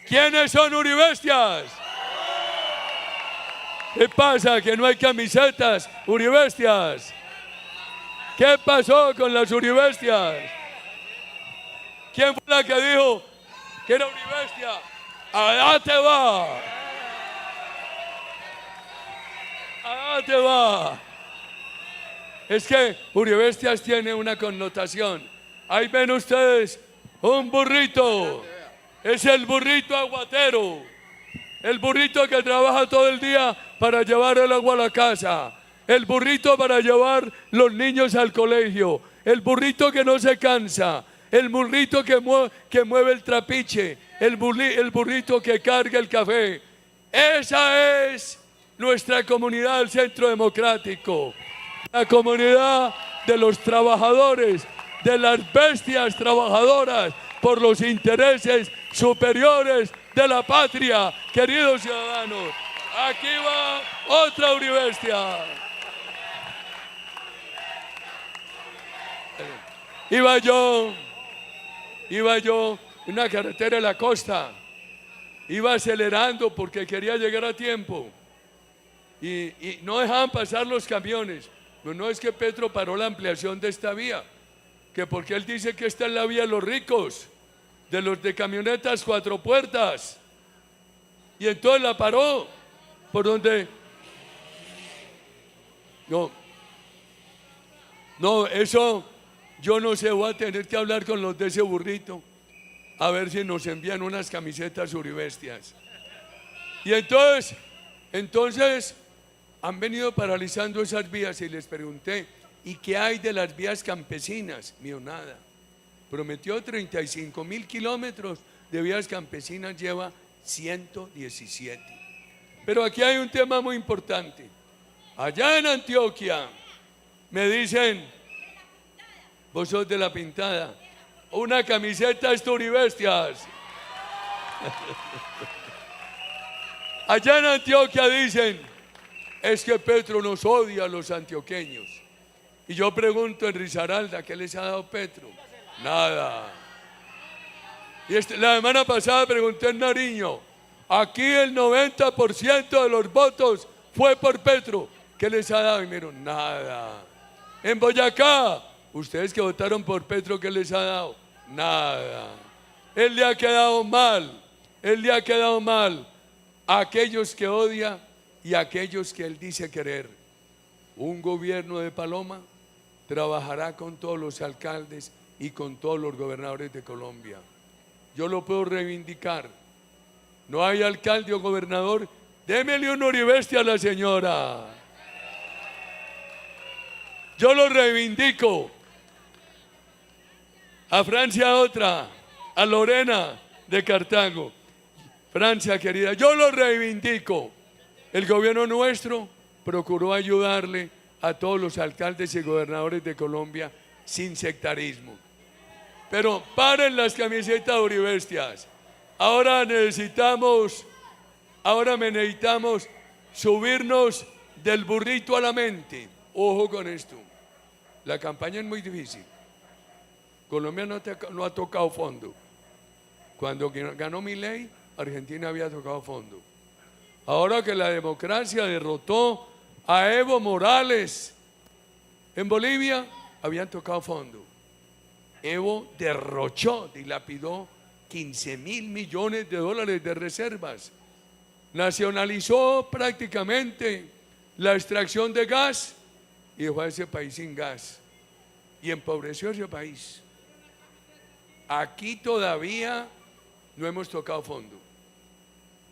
¿Quiénes son uribestias? ¿Qué pasa? Que no hay camisetas uribestias. ¿Qué pasó con las uribestias? ¿Quién fue la que dijo que era uribestia? Allá te va. Allá te va. Es que uribestias tiene una connotación. Ahí ven ustedes un burrito. Es el burrito aguatero. El burrito que trabaja todo el día para llevar el agua a la casa. El burrito para llevar los niños al colegio. El burrito que no se cansa. El burrito que mueve el trapiche. El burrito que carga el café. Esa es nuestra comunidad del Centro Democrático. La comunidad de los trabajadores, de las bestias trabajadoras por los intereses superiores de la patria, queridos ciudadanos. Aquí va otra uribestia. Iba yo en una carretera de la costa, iba acelerando porque quería llegar a tiempo y no dejaban pasar los camiones. No es que Petro paró la ampliación de esta vía, que porque él dice que esta es la vía de los ricos, de los de camionetas 4 puertas, y entonces la paró por donde no, eso yo no sé, voy a tener que hablar con los de ese burrito a ver si nos envían unas camisetas uribestias. Y entonces han venido paralizando esas vías y les pregunté, ¿y qué hay de las vías campesinas? Mío, nada. Prometió 35.000 kilómetros de vías campesinas, lleva 117. Pero aquí hay un tema muy importante. Allá en Antioquia me dicen, vos sos de la pintada, una camiseta es uribestias. Allá en Antioquia dicen, es que Petro nos odia a los antioqueños. Y yo pregunto en Risaralda, ¿qué les ha dado Petro? Nada. Y la semana pasada pregunté en Nariño, aquí el 90% de los votos fue por Petro. ¿Qué les ha dado? Y me dijeron, nada. En Boyacá, ustedes que votaron por Petro, ¿qué les ha dado? Nada. Él le ha quedado mal. Él le ha quedado mal a aquellos que odia y a aquellos que él dice querer. Un gobierno de Paloma trabajará con todos los alcaldes y con todos los gobernadores de Colombia. Yo lo puedo reivindicar. No hay alcalde o gobernador, démele un uribestia a la señora. Yo lo reivindico. A Francia otra, a Lorena de Cartago. Francia querida, yo lo reivindico. El gobierno nuestro procuró ayudarle a todos los alcaldes y gobernadores de Colombia sin sectarismo. Pero paren las camisetas uribestias. Ahora necesitamos subirnos del burrito a la mente. Ojo con esto. La campaña es muy difícil. Colombia no ha tocado fondo. Cuando ganó Milei, Argentina había tocado fondo. Ahora que la democracia derrotó a Evo Morales en Bolivia, habían tocado fondo. Evo derrochó, dilapidó 15.000 millones de dólares de reservas. Nacionalizó prácticamente la extracción de gas y dejó a ese país sin gas. Y empobreció ese país. Aquí todavía no hemos tocado fondo.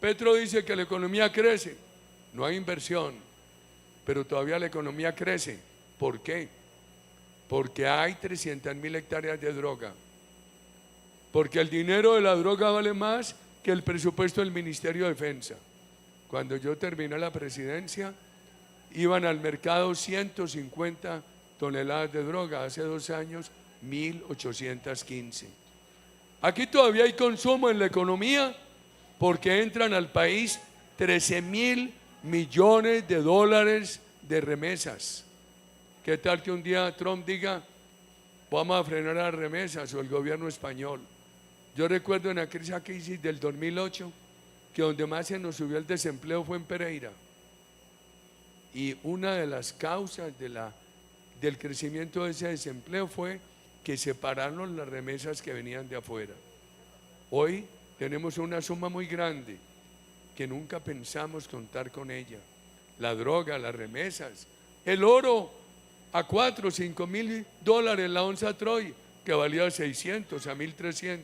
Petro dice que la economía crece, no hay inversión, pero todavía la economía crece. ¿Por qué? porque hay 300.000 hectáreas de droga, porque el dinero de la droga vale más que el presupuesto del Ministerio de Defensa. Cuando yo terminé la presidencia, iban al mercado 150 toneladas de droga, hace 2 años 1.815. Aquí todavía hay consumo en la economía porque entran al país 13.000 millones de dólares de remesas. ¿Qué tal que un día Trump diga, vamos a frenar las remesas, o el gobierno español? Yo recuerdo en aquella crisis del 2008 que donde más se nos subió el desempleo fue en Pereira. Y una de las causas del crecimiento de ese desempleo fue que separaron las remesas que venían de afuera. Hoy tenemos una suma muy grande que nunca pensamos contar con ella. La droga, las remesas, el oro a 4 o 5 mil dólares la onza Troy, que valía 600 a 1.300.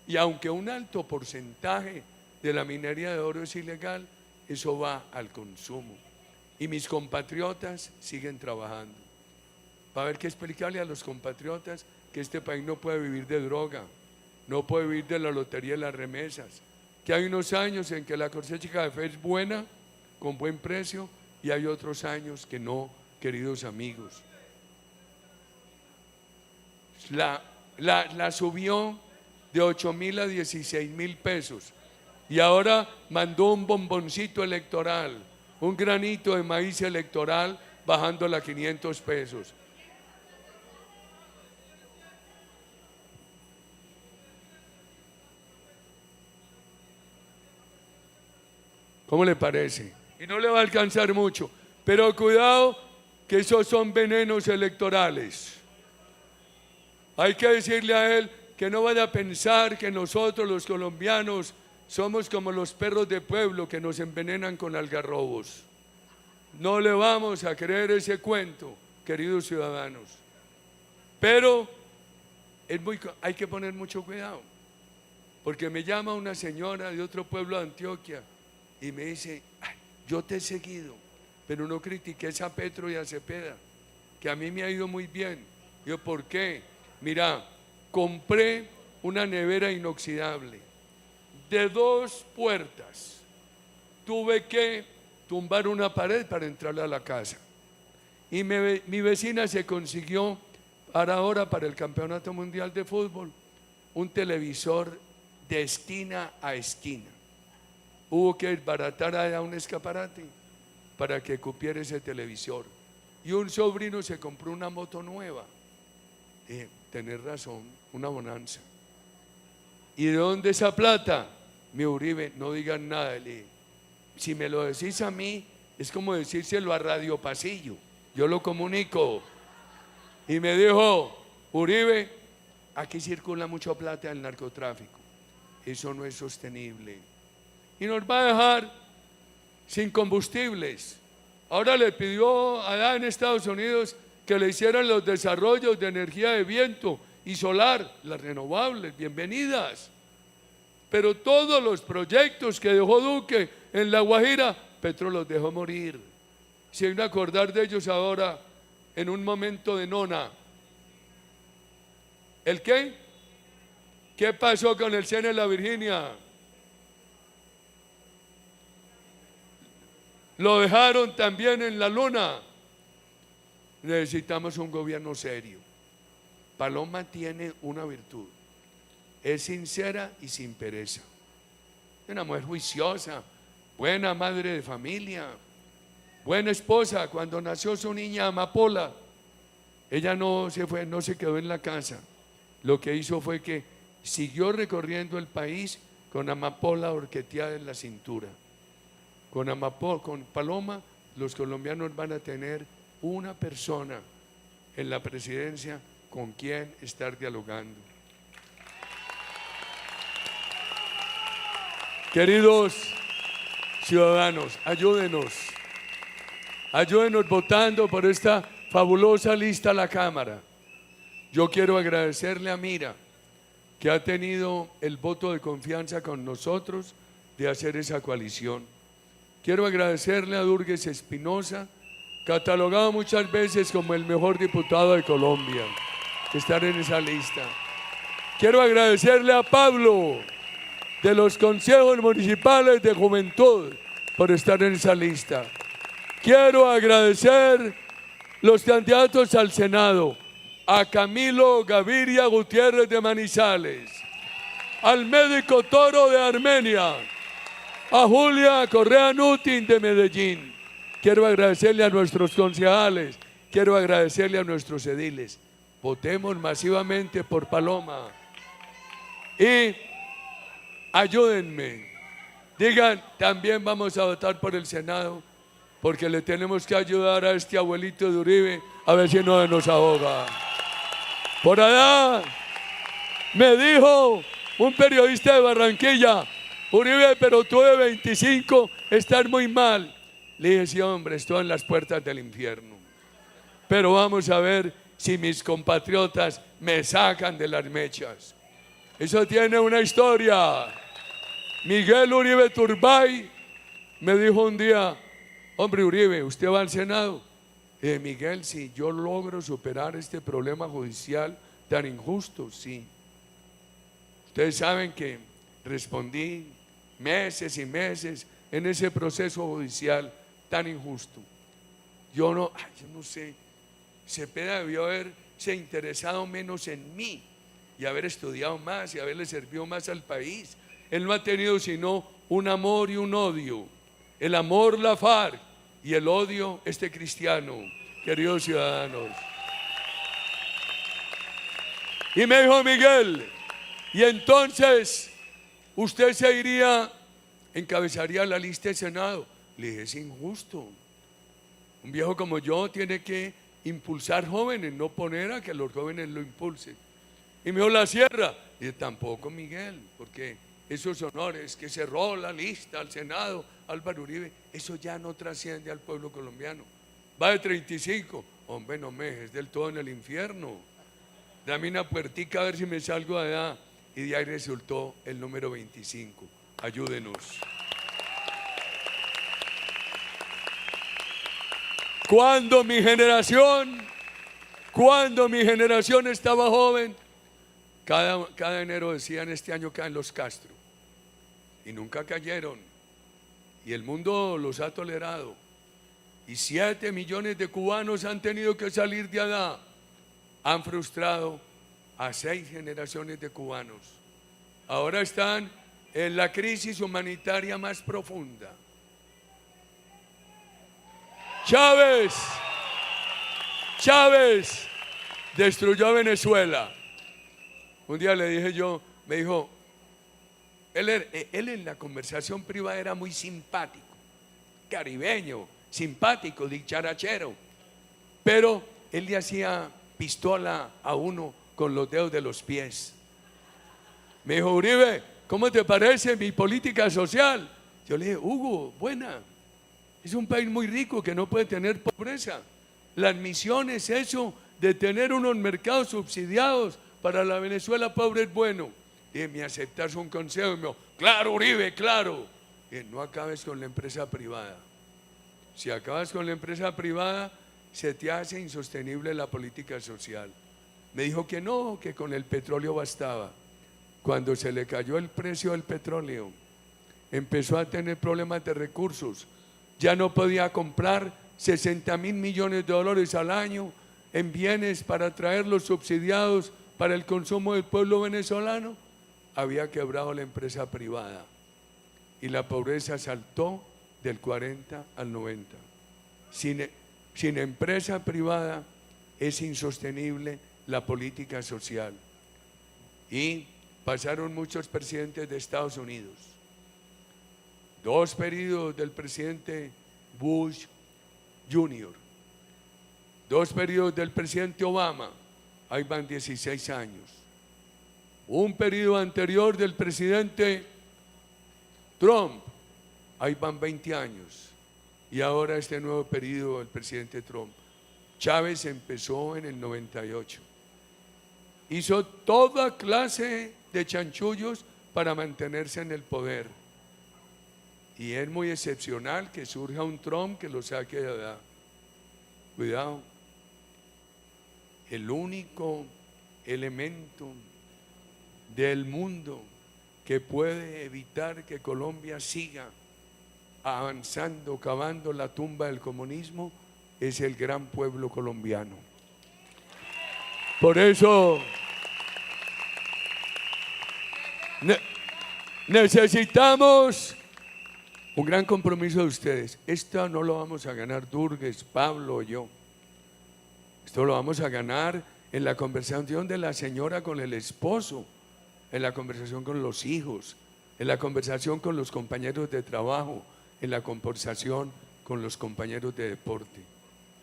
Y aunque un alto porcentaje de la minería de oro es ilegal, eso va al consumo. Y mis compatriotas siguen trabajando. Va a haber que explicarle a los compatriotas que este país no puede vivir de droga, no puede vivir de la lotería y las remesas, que hay unos años en que la cosecha de café es buena, con buen precio, y hay otros años que no, queridos amigos. La subió de 8.000 a 16.000 pesos y ahora mandó un bomboncito electoral, un granito de maíz electoral, bajándola a 500 pesos. ¿Cómo le parece? Y no le va a alcanzar mucho, pero cuidado que esos son venenos electorales. Hay que decirle a él que no vaya a pensar que nosotros los colombianos somos como los perros de pueblo que nos envenenan con algarrobos. No le vamos a creer ese cuento, queridos ciudadanos. Pero hay que poner mucho cuidado, porque me llama una señora de otro pueblo de Antioquia y me dice, ay, yo te he seguido, pero no critiques a Petro y a Cepeda, que a mí me ha ido muy bien. Yo, ¿por qué? Mira, compré una nevera inoxidable de 2 puertas. Tuve que tumbar una pared para entrarle a la casa. Y mi vecina se consiguió para el Campeonato Mundial de Fútbol un televisor de esquina a esquina. Hubo que desbaratar allá un escaparate para que cupiera ese televisor. Y un sobrino se compró una moto nueva. Dije, tenés razón, una bonanza. ¿Y de dónde esa plata? Mi Uribe, no digan nada. Le dije, si me lo decís a mí, es como decírselo a Radio Pasillo. Yo lo comunico. Y me dijo, Uribe, aquí circula mucha plata del narcotráfico. Eso no es sostenible. Y nos va a dejar sin combustibles. Ahora le pidió allá en Estados Unidos que le hicieran los desarrollos de energía de viento y solar, las renovables, bienvenidas. Pero todos los proyectos que dejó Duque en La Guajira, Petro los dejó morir. Se van a acordar de ellos ahora en un momento de nona. ¿El qué? ¿Qué pasó con el Sena de la Virginia? Lo dejaron también en la luna. Necesitamos un gobierno serio. Paloma tiene una virtud: es sincera y sin pereza. Es una mujer juiciosa, buena madre de familia, buena esposa. Cuando nació su niña Amapola, ella no se quedó en la casa. Lo que hizo fue que siguió recorriendo el país con Amapola horqueteada en la cintura. Con Paloma, los colombianos van a tener una persona en la presidencia con quien estar dialogando. Queridos ciudadanos, ayúdenos votando por esta fabulosa lista a la Cámara. Yo quiero agradecerle a Mira, que ha tenido el voto de confianza con nosotros de hacer esa coalición. Quiero agradecerle a Durgues Espinosa, catalogado muchas veces como el mejor diputado de Colombia, estar en esa lista. Quiero agradecerle a Pablo de los consejos municipales de juventud por estar en esa lista. Quiero agradecer los candidatos al Senado, a Camilo Gaviria Gutiérrez de Manizales, al médico Toro de Armenia, a Julia Correa Nutin de Medellín. Quiero agradecerle a nuestros concejales, quiero agradecerle a nuestros ediles. Votemos masivamente por Paloma y ayúdenme. Digan, también vamos a votar por el Senado, porque le tenemos que ayudar a este abuelito de Uribe a ver si no nos ahoga. Por allá me dijo un periodista de Barranquilla: Uribe, pero tú de 25 estás muy mal. Le dije, sí, hombre, estoy en las puertas del infierno. Pero vamos a ver si mis compatriotas me sacan de las mechas. Eso tiene una historia. Miguel Uribe Turbay me dijo un día: hombre Uribe, ¿usted va al Senado? Miguel, si yo logro superar este problema judicial tan injusto, sí. Ustedes saben que respondí meses y meses en ese proceso judicial tan injusto. Yo no sé, Cepeda debió haberse interesado menos en mí y haber estudiado más y haberle servido más al país. Él no ha tenido sino un amor y un odio. El amor, la FARC, y el odio, este cristiano, queridos ciudadanos. Y me dijo: Miguel, y entonces usted se iría, encabezaría la lista de Senado. Le dije, es injusto. Un viejo como yo tiene que impulsar jóvenes, no poner a que los jóvenes lo impulsen. Y me dijo: la Sierra. Y dije, tampoco, Miguel, porque esos honores que cerró la lista al Senado Álvaro Uribe, eso ya no trasciende al pueblo colombiano. Va de 35, hombre, no me dejes del todo en el infierno. Dame una puertica a ver si me salgo de allá. Y de ahí resultó el número 25. Ayúdenos. Cuando mi generación estaba joven, cada enero decían: este año caen los Castro. Y nunca cayeron. Y el mundo los ha tolerado. Y 7 millones de cubanos han tenido que salir de allá. Han frustrado a 6 generaciones de cubanos. Ahora están en la crisis humanitaria más profunda. Chávez destruyó a Venezuela. Un día le dije yo, me dijo, él en la conversación privada era muy simpático, caribeño, simpático, dicharachero, pero él le hacía pistola a uno con los dedos de los pies. Me dijo: Uribe, ¿cómo te parece mi política social? Yo le dije: Hugo, buena. Es un país muy rico que no puede tener pobreza. La admisión es eso de tener unos mercados subsidiados para la Venezuela pobre es bueno. Y me aceptas un consejo y me dijo: claro, Uribe, claro. Y no acabes con la empresa privada. Si acabas con la empresa privada, se te hace insostenible la política social. Me dijo que no, que con el petróleo bastaba. Cuando se le cayó el precio del petróleo, empezó a tener problemas de recursos. Ya no podía comprar 60.000 millones de dólares al año en bienes para traerlos subsidiados para el consumo del pueblo venezolano. Había quebrado la empresa privada y la pobreza saltó del 40 al 90. Sin empresa privada es insostenible la política social. Y pasaron muchos presidentes de Estados Unidos. 2 periodos del presidente Bush Jr., 2 periodos del presidente Obama, ahí van 16 años. Un periodo anterior del presidente Trump, ahí van 20 años. Y ahora este nuevo periodo del presidente Trump. Chávez empezó en el 98. Hizo toda clase de chanchullos para mantenerse en el poder. Y es muy excepcional que surja un Trump que lo saque de allá. Cuidado. El único elemento del mundo que puede evitar que Colombia siga avanzando, cavando la tumba del comunismo, es el gran pueblo colombiano. Por eso necesitamos un gran compromiso de ustedes. Esto no lo vamos a ganar Durgues, Pablo o yo. Esto lo vamos a ganar en la conversación de la señora con el esposo, en la conversación con los hijos, en la conversación con los compañeros de trabajo, en la conversación con los compañeros de deporte.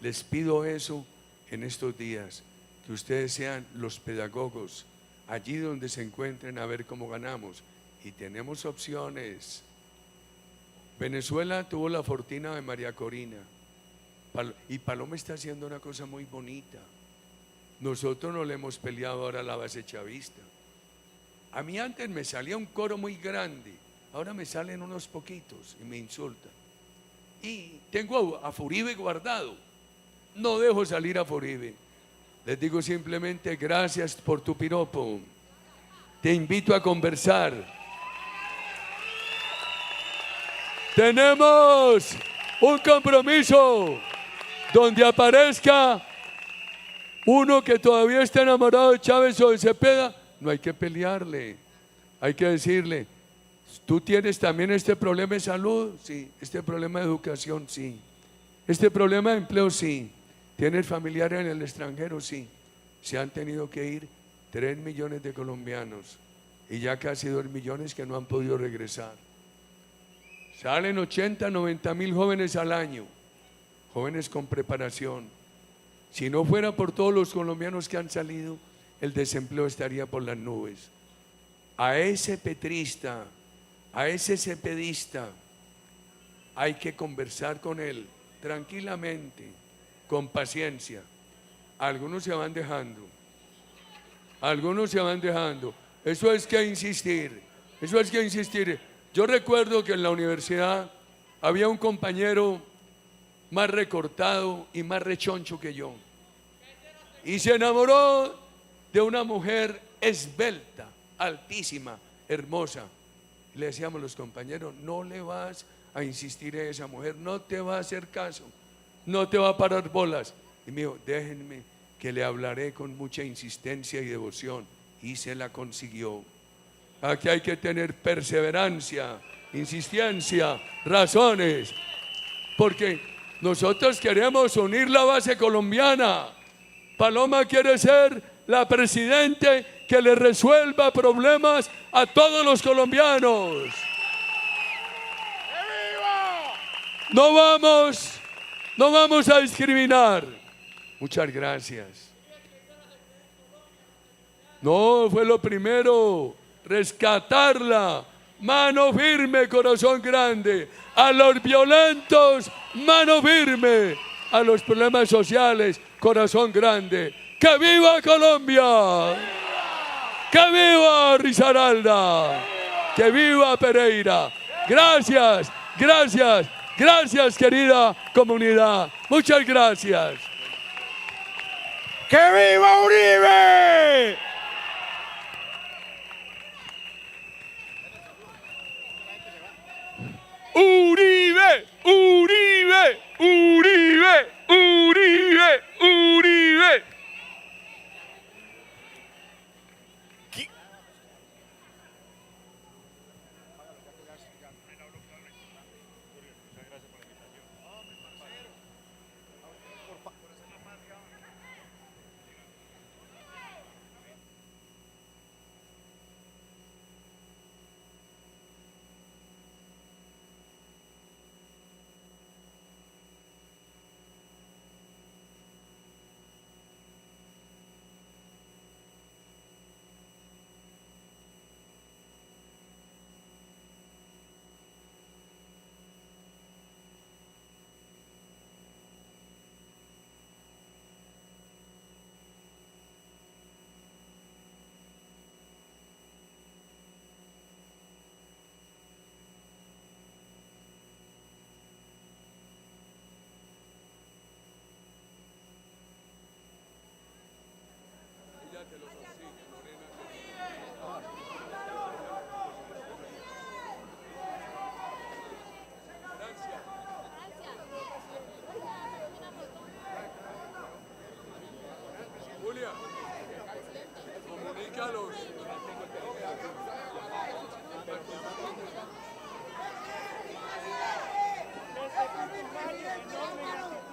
Les pido eso en estos días, que ustedes sean los pedagogos allí donde se encuentren, a ver cómo ganamos. Y tenemos opciones. Venezuela tuvo la fortuna de María Corina, y Paloma está haciendo una cosa muy bonita. Nosotros no le hemos peleado ahora a la base chavista. A mí antes me salía un coro muy grande, ahora me salen unos poquitos y me insultan. Y tengo a Furibe guardado, no dejo salir a Furibe. Les digo simplemente gracias por tu piropo. Te invito a conversar. Tenemos un compromiso donde aparezca uno que todavía está enamorado de Chávez o de Cepeda. No hay que pelearle, hay que decirle: ¿tú tienes también este problema de salud? Sí. ¿Este problema de educación? Sí. ¿Este problema de empleo? Sí. ¿Tienes familiares en el extranjero? Sí. Se han tenido que ir 3 millones de colombianos y ya casi 2 millones que no han podido regresar. Salen 80, 90 mil jóvenes al año, jóvenes con preparación. Si no fuera por todos los colombianos que han salido, el desempleo estaría por las nubes. A ese petrista, a ese cepedista, hay que conversar con él tranquilamente, con paciencia. Algunos se van dejando, algunos se van dejando. Eso es que insistir, eso es que insistir. Yo recuerdo que en la universidad había un compañero más recortado y más rechoncho que yo, y se enamoró de una mujer esbelta, altísima, hermosa. Le decíamos los compañeros: no le vas a insistir a esa mujer, no te va a hacer caso, no te va a parar bolas. Y me dijo: déjenme que le hablaré con mucha insistencia y devoción. Y se la consiguió. Aquí hay que tener perseverancia, insistencia, razones, porque nosotros queremos unir la base colombiana. Paloma quiere ser la presidente que le resuelva problemas a todos los colombianos. No vamos a discriminar. Muchas gracias. No, fue lo primero, rescatarla. Mano firme, corazón grande. A los violentos, mano firme. A los problemas sociales, corazón grande. ¡Que viva Colombia! ¡Que viva Risaralda! ¡Que viva Pereira! Gracias, gracias, gracias, querida comunidad. Muchas gracias. ¡Que viva Uribe! Uribe, Uribe, Uribe, Uribe, Uribe. Julia, comunícalos.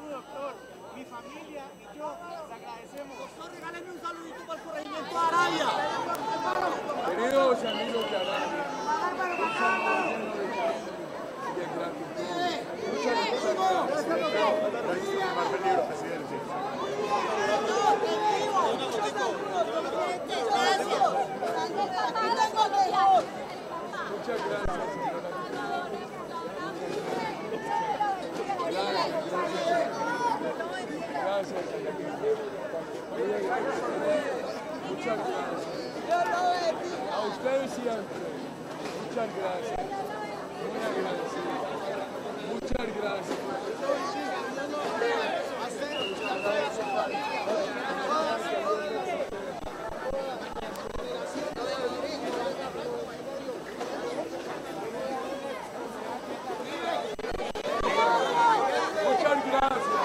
Doctor, mi familia y yo le agradecemos. Doctor, regáleme un saludito para el corregimiento de Arabia. Queridos amigos de Arabia, de gratitud. Muchas gracias, señora. Gracias. Muchas gracias. A ustedes siempre. Muchas gracias. Muy agradecido. Muchas gracias. Muchas gracias.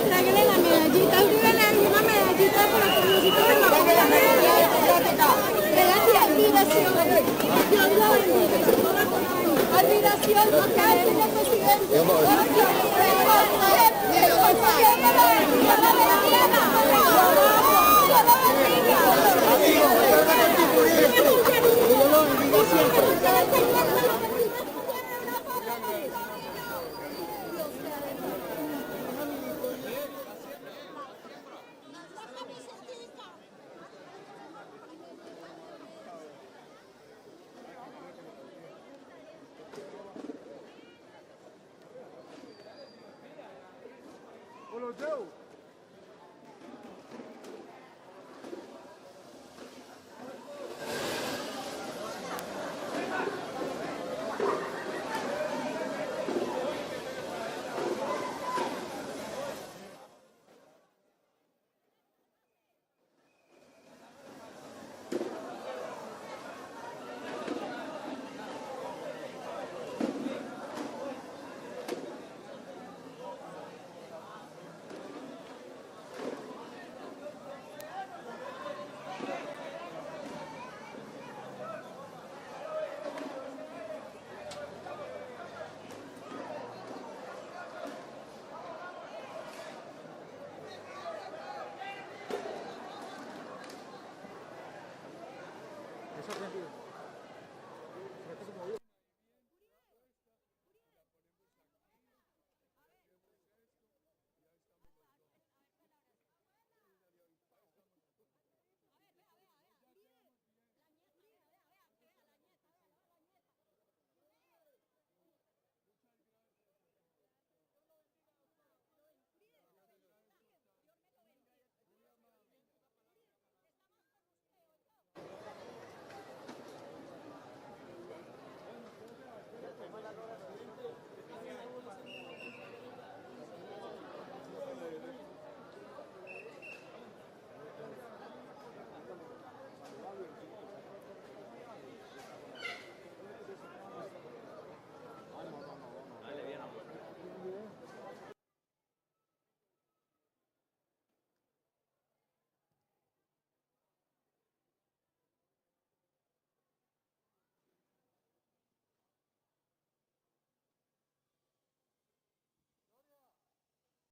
Tráigale la medallita, escríbele ahí una medallita por el Diosito de la admiración, Dios lo bendiga. Admiración total, señor presidente. sorprendido.